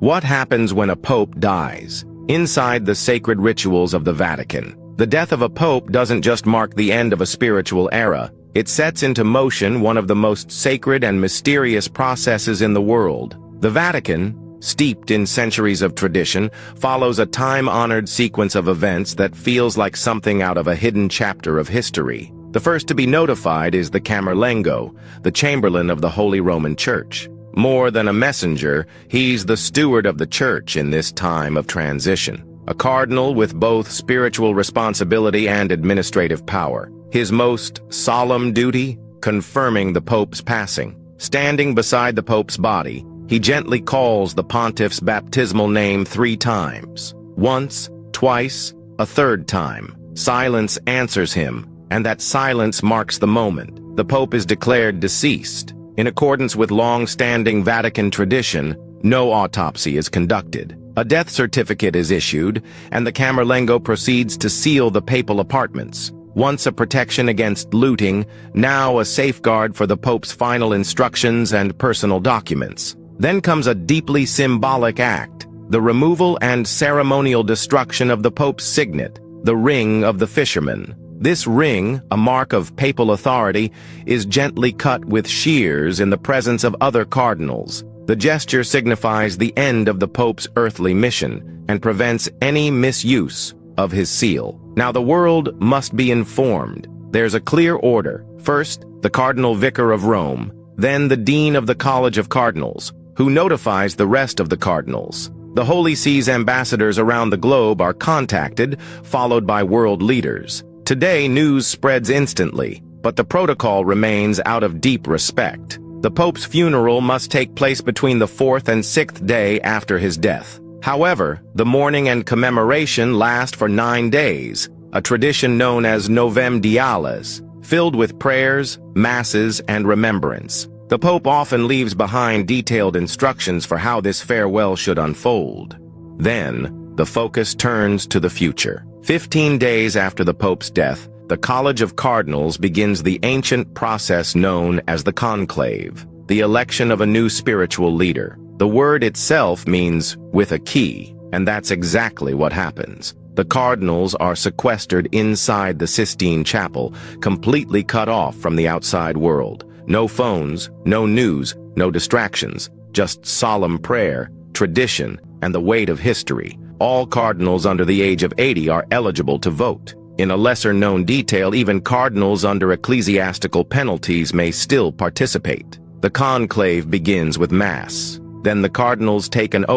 What happens when a pope dies? Inside the sacred rituals of the Vatican, the death of a pope doesn't just mark the end of a spiritual era, it sets into motion one of the most sacred and mysterious processes in the world. The Vatican, steeped in centuries of tradition, follows a time-honored sequence of events that feels like something out of a hidden chapter of history. The first to be notified is the Camerlengo, the Chamberlain of the Holy Roman Church. More than a messenger, he's the steward of the Church in this time of transition. A cardinal with both spiritual responsibility and administrative power. His most solemn duty? Confirming the Pope's passing. Standing beside the Pope's body, he gently calls the pontiff's baptismal name 3 times. Once, twice, a third time. Silence answers him, and that silence marks the moment. The Pope is declared deceased. In accordance with long-standing Vatican tradition, no autopsy is conducted. A death certificate is issued, and the Camerlengo proceeds to seal the papal apartments. Once a protection against looting, now a safeguard for the Pope's final instructions and personal documents. Then comes a deeply symbolic act, the removal and ceremonial destruction of the Pope's signet, the Ring of the Fisherman. This ring, a mark of papal authority, is gently cut with shears in the presence of other cardinals. The gesture signifies the end of the Pope's earthly mission and prevents any misuse of his seal. Now the world must be informed. There's a clear order. First, the Cardinal Vicar of Rome, then the Dean of the College of Cardinals, who notifies the rest of the cardinals. The Holy See's ambassadors around the globe are contacted, followed by world leaders. Today, news spreads instantly, but the protocol remains out of deep respect. The Pope's funeral must take place between the 4th and 6th day after his death. However, the mourning and commemoration last for 9 days, a tradition known as Novem Diales, filled with prayers, masses, and remembrance. The Pope often leaves behind detailed instructions for how this farewell should unfold. Then, the focus turns to the future. 15 days after the Pope's death, the College of Cardinals begins the ancient process known as the conclave, the election of a new spiritual leader. The word itself means with a key, and that's exactly what happens. The cardinals are sequestered inside the Sistine Chapel, completely cut off from the outside world. No phones, no news, no distractions, just solemn prayer, tradition, and the weight of history. All cardinals under the age of 80 are eligible to vote. In a lesser-known detail, even cardinals under ecclesiastical penalties may still participate. The conclave begins with Mass. Then the cardinals take an oath